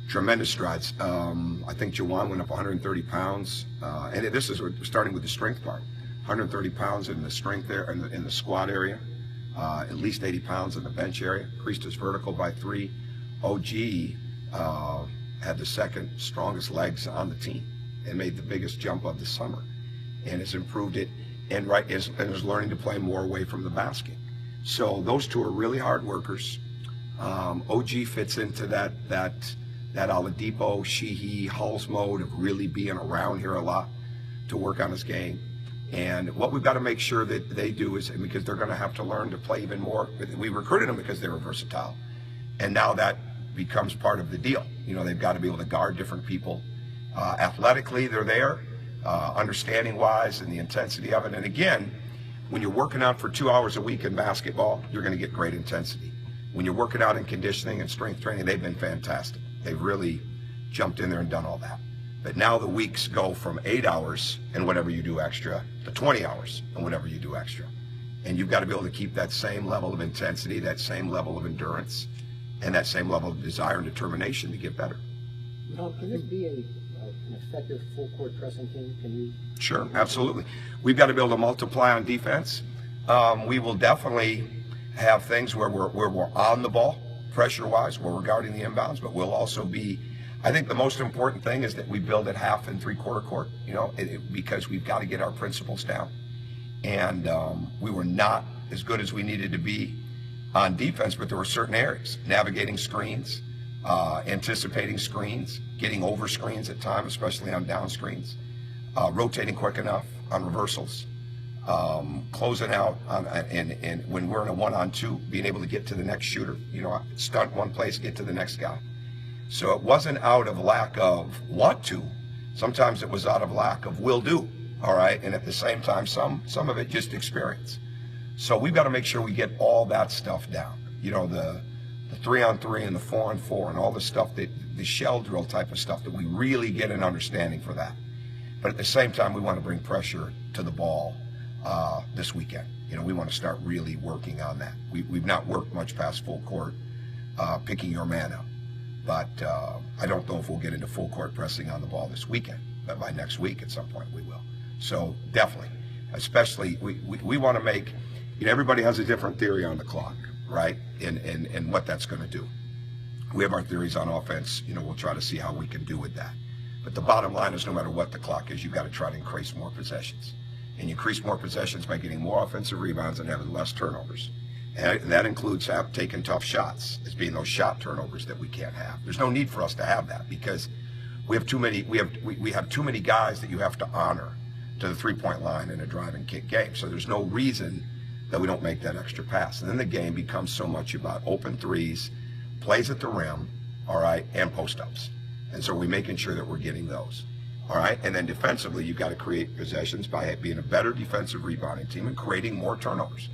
tremendous strides. I think Juwan went up 130 pounds, and this is starting with the strength part. 130 pounds in the strength there, in the squat area, at least 80 pounds in the bench area. Increased his vertical by 3. OG had the second strongest legs on the team and made the biggest jump of the summer, and has improved it, and is learning to play more away from the basket. So those two are really hard workers. OG fits into that Oladipo, Sheehy, Hulls mode of really being around here a lot to work on his game. And what we've got to make sure that they do is, because they're going to have to learn to play even more. We recruited them because they were versatile, and now that becomes part of the deal. You know, they've got to be able to guard different people. Athletically, they're there. Understanding-wise and the intensity of it. And again, when you're working out for 2 hours a week in basketball, you're going to get great intensity. When you're working out in conditioning and strength training, they've been fantastic. They've really jumped in there and done all that. But now the weeks go from 8 hours and whatever you do extra to 20 hours and whatever you do extra. And you've got to be able to keep that same level of intensity, that same level of endurance, and that same level of desire and determination to get better. Can this be an effective full-court pressing team? Can you? Sure, absolutely. We've got to be able to multiply on defense. We will definitely have things where we're on the ball, pressure-wise, where we're guarding the inbounds, but we'll also be, I think the most important thing is that we build at half and three-quarter court, you know, because we've got to get our principles down. And we were not as good as we needed to be on defense, but there were certain areas, navigating screens, anticipating screens, getting over screens at times, especially on down screens, rotating quick enough on reversals, closing out on, and when we're in a 1-on-2, being able to get to the next shooter, you know, stunt one place, get to the next guy. So it wasn't out of lack of want to. Sometimes it was out of lack of will do. All right, and at the same time, some of it just experience. So we've got to make sure we get all that stuff down. You know, the 3-on-3 and the 4-on-4 and all the stuff, that the shell drill type of stuff, that we really get an understanding for that. But at the same time, we want to bring pressure to the ball this weekend. You know, we want to start really working on that. We've not worked much past full court, picking your man up. But I don't know if we'll get into full court pressing on the ball this weekend. But by next week, at some point, we will. So definitely, especially, we want to make, you know, everybody has a different theory on the clock, right? And what that's going to do. We have our theories on offense. You know, we'll try to see how we can do with that. But the bottom line is, no matter what the clock is, you've got to try to increase more possessions. And you increase more possessions by getting more offensive rebounds and having less turnovers. And that includes taking tough shots, as being those shot turnovers that we can't have. There's no need for us to have that, because we have too many. We have too many guys that you have to honor to the three-point line in a drive and kick game. So there's no reason that we don't make that extra pass. And then the game becomes so much about open threes, plays at the rim, all right, and post-ups. And so we're making sure that we're getting those, all right? And then defensively, you've got to create possessions by being a better defensive rebounding team and creating more turnovers.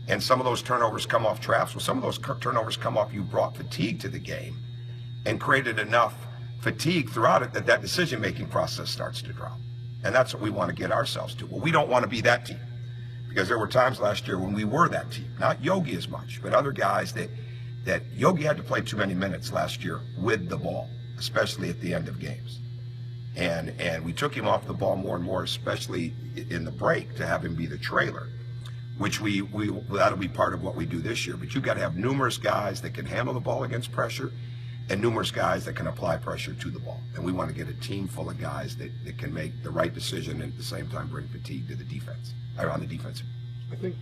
And some of those turnovers come off traps. Well, some of those turnovers come off you brought fatigue to the game and created enough fatigue throughout it that decision-making process starts to drop. And that's what we want to get ourselves to. Well, we don't want to be that team, because there were times last year when we were that team. Not Yogi as much, but other guys that Yogi had to play too many minutes last year with the ball, especially at the end of games. And we took him off the ball more and more, especially in the break, to have him be the trailer, which that'll be part of what we do this year. But you've got to have numerous guys that can handle the ball against pressure, and numerous guys that can apply pressure to the ball. And we want to get a team full of guys that can make the right decision and at the same time bring fatigue to the defense, or on the defensive. I think